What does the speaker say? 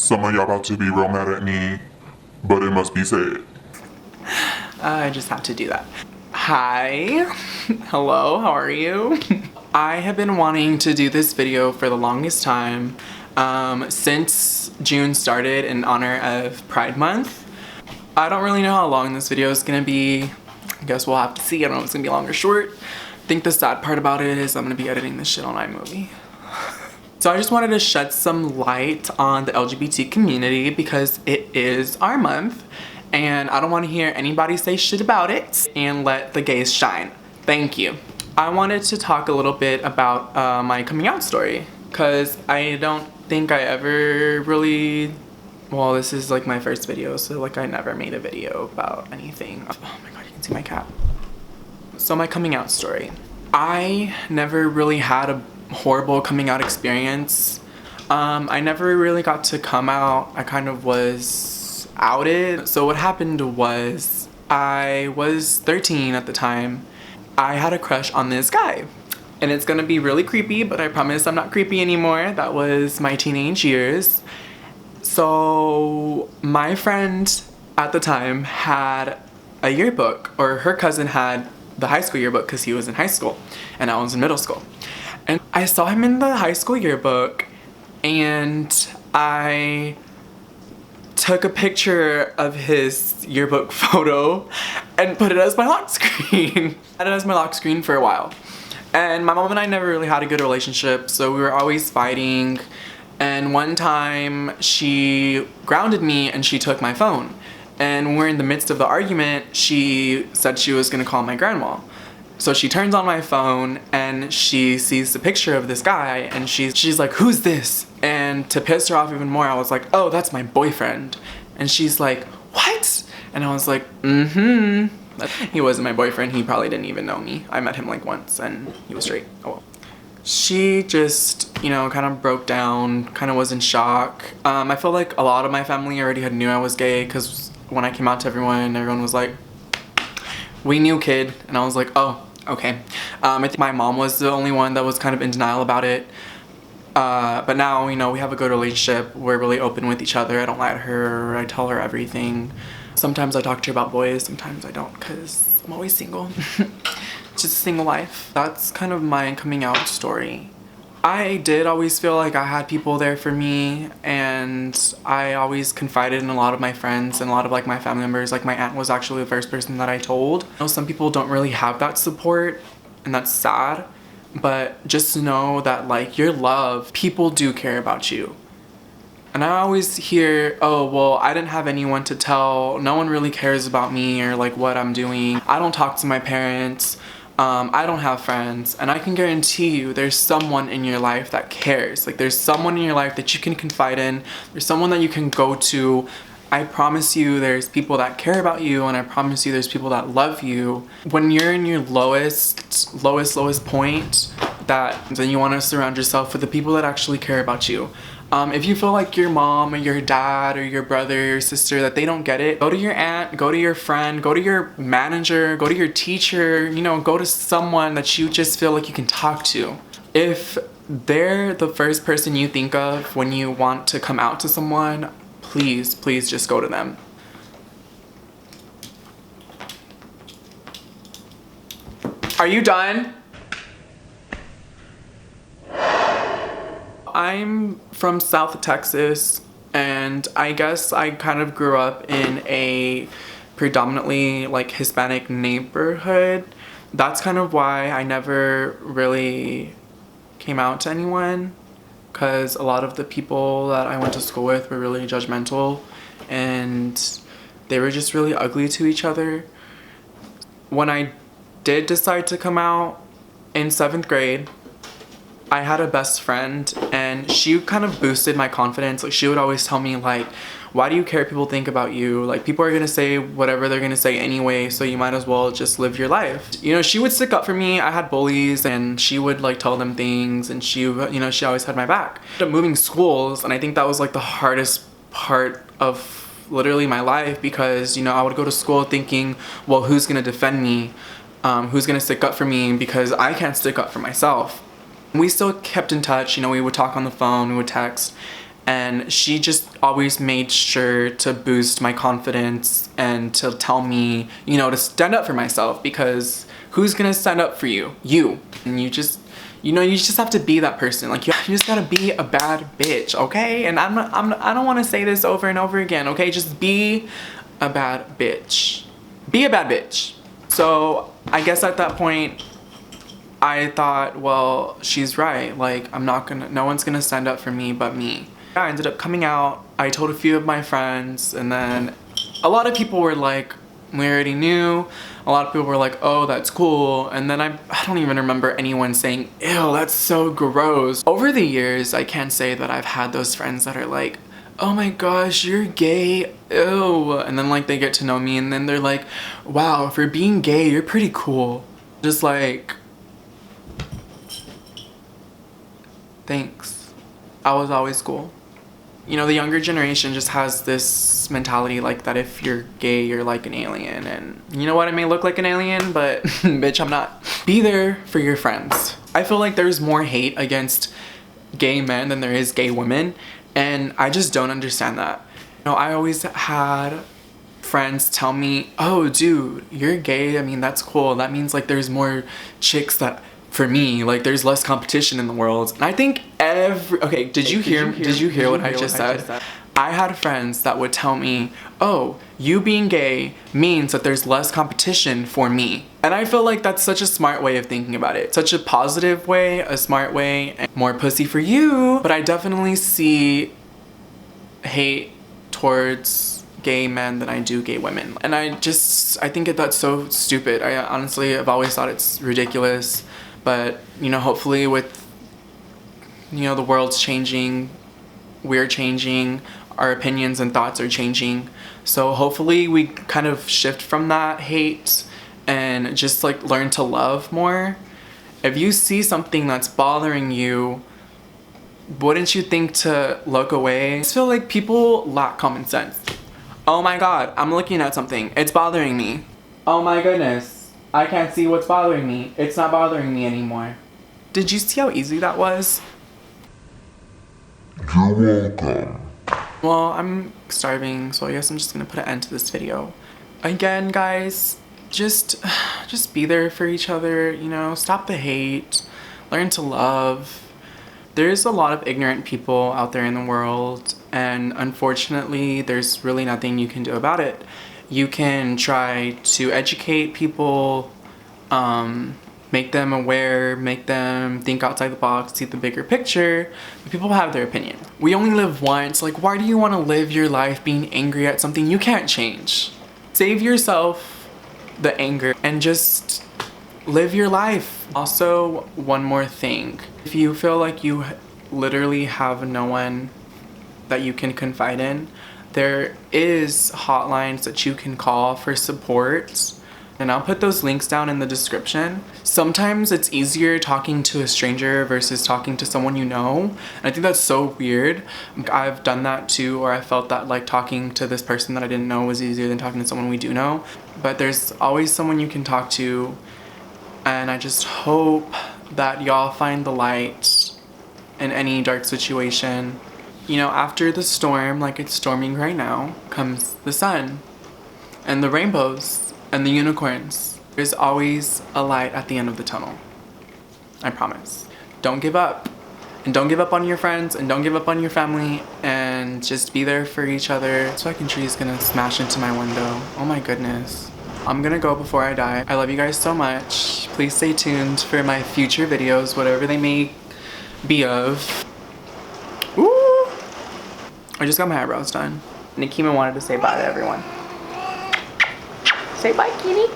Some of y'all about to be real mad at me, but it must be said. I just have to do that. Hi. Hello, how are you? I have been wanting to do this video for the longest time, since June started in honor of Pride Month. I don't really know how long this video is gonna be. I guess we'll have to see. I don't know if it's gonna be long or short. I think the sad part about it is I'm gonna be editing this shit on iMovie. So I just wanted to shed some light on the LGBT community because it is our month and I don't want to hear anybody say shit about it, and let the gays shine. Thank you. I wanted to talk a little bit about my coming out story because I don't think I ever really, well, this is like my first video, so like I never made a video about anything. Oh my god, you can see my cat. So my coming out story. I never really had a horrible coming out experience. I never really got to come out. I kind of was outed. So what happened was I was 13 at the time. I had a crush on this guy. And it's gonna be really creepy, but I promise I'm not creepy anymore. That was my teenage years. So my friend at the time had a yearbook, or her cousin had the high school yearbook because he was in high school and I was in middle school. And I saw him in the high school yearbook and I took a picture of his yearbook photo and put it as my lock screen. I had it as my lock screen for a while. And my mom and I never really had a good relationship, so we were always fighting. And one time she grounded me and she took my phone. And when we're in the midst of the argument, she said she was gonna call my grandma. So she turns on my phone and she sees the picture of this guy and she's like, "Who's this?" And to piss her off even more, I was like, "Oh, that's my boyfriend." And she's like, "What?" And I was like, "Mm-hmm." He wasn't my boyfriend. He probably didn't even know me. I met him like once and he was straight. Oh well. She just, you know, kind of broke down, kind of was in shock. I feel like a lot of my family already knew I was gay because when I came out to everyone was like, "We knew, kid." And I was like, "Oh, okay." I think my mom was the only one that was kind of in denial about it. But now, you know, we have a good relationship. We're really open with each other. I don't lie to her. I tell her everything. Sometimes I talk to her about boys. Sometimes I don't because I'm always single. It's just a single life. That's kind of my coming out story. I did always feel like I had people there for me, and I always confided in a lot of my friends and a lot of like my family members. Like my aunt was actually the first person that I told. I know some people don't really have that support, and that's sad, but just know that like you're loved. People do care about you. And I always hear, "Oh, well, I didn't have anyone to tell. No one really cares about me or like what I'm doing. I don't talk to my parents. I don't have friends." And I can guarantee you there's someone in your life that cares. Like there's someone in your life that you can confide in. There's someone that you can go to. I promise you there's people that care about you, and I promise you there's people that love you. When you're in your lowest point, then you want to surround yourself with the people that actually care about you. If you feel like your mom or your dad or your brother or your sister that they don't get it, go to your aunt, go to your friend, go to your manager, go to your teacher, you know, go to someone that you just feel like you can talk to. If they're the first person you think of when you want to come out to someone, please just go to them. Are you done? I'm from South Texas, and I guess I kind of grew up in a predominantly like Hispanic neighborhood. That's kind of why I never really came out to anyone, because a lot of the people that I went to school with were really judgmental and they were just really ugly to each other. When I did decide to come out in 7th grade, I had a best friend and she kind of boosted my confidence. Like she would always tell me like, "Why do you care what people think about you? Like people are gonna say whatever they're gonna say anyway, so you might as well just live your life." You know, she would stick up for me. I had bullies and she would like tell them things, and she always had my back. I ended up moving schools, and I think that was like the hardest part of literally my life because, you know, I would go to school thinking, well, who's gonna defend me? Who's gonna stick up for me because I can't stick up for myself? We still kept in touch, you know, we would talk on the phone, we would text, And she just always made sure to boost my confidence and to tell me, you know, to stand up for myself, because who's gonna stand up for you? You. And you just have to be that person. Like, you just gotta be a bad bitch, okay? And I don't wanna say this over and over again, okay? Just be a bad bitch. Be a bad bitch. So I guess at that point, I thought, well, she's right. Like, no one's gonna stand up for me but me. I ended up coming out. I told a few of my friends, and then a lot of people were like, we already knew. A lot of people were like, oh, that's cool. And then I don't even remember anyone saying, ew, that's so gross. Over the years, I can't say that I've had those friends that are like, oh my gosh, you're gay, ew. And then like they get to know me and then they're like, wow, for being gay, you're pretty cool. Just like, thanks. I was always cool. You know, the younger generation just has this mentality like that if you're gay, you're like an alien. And you know what? I may look like an alien, but bitch, I'm not. Be there for your friends. I feel like there's more hate against gay men than there is gay women. And I just don't understand that. You know, I always had friends tell me, oh, dude, you're gay. I mean, that's cool. That means like there's more chicks that, for me, like there's less competition in the world. And I think okay, did you hear what I just said? I had friends that would tell me, oh, you being gay means that there's less competition for me. And I feel like that's such a smart way of thinking about it. Such a positive way, a smart way, and more pussy for you. But I definitely see hate towards gay men than I do gay women. And I think that's so stupid. I honestly have always thought it's ridiculous. But, you know, hopefully with, you know, the world's changing, we're changing, our opinions and thoughts are changing. So hopefully we kind of shift from that hate and just like learn to love more. If you see something that's bothering you, wouldn't you think to look away? I just feel like people lack common sense. Oh my God, I'm looking at something. It's bothering me. Oh my goodness. I can't see what's bothering me. It's not bothering me anymore. Did you see how easy that was? You're welcome. Well, I'm starving, so I guess I'm just gonna put an end to this video. Again, guys, just be there for each other, you know, stop the hate, learn to love. There's a lot of ignorant people out there in the world, and unfortunately, there's really nothing you can do about it. You can try to educate people, make them aware, make them think outside the box, see the bigger picture. But people have their opinion. We only live once. Like, why do you want to live your life being angry at something you can't change? Save yourself the anger and just live your life. Also, one more thing. If you feel like you literally have no one that you can confide in, there is hotlines that you can call for support, and I'll put those links down in the description. Sometimes it's easier talking to a stranger versus talking to someone you know, and I think that's so weird. I've done that too, or I felt that like talking to this person that I didn't know was easier than talking to someone we do know, but there's always someone you can talk to, and I just hope that y'all find the light in any dark situation. You know, after the storm, like it's storming right now, comes the sun and the rainbows and the unicorns. There's always a light at the end of the tunnel. I promise. Don't give up. And don't give up on your friends, and don't give up on your family, and just be there for each other. This fucking tree is gonna smash into my window. Oh my goodness. I'm gonna go before I die. I love you guys so much. Please stay tuned for my future videos, whatever they may be of. Ooh! I just got my eyebrows done. Nikima wanted to say bye to everyone. Say bye, kitty.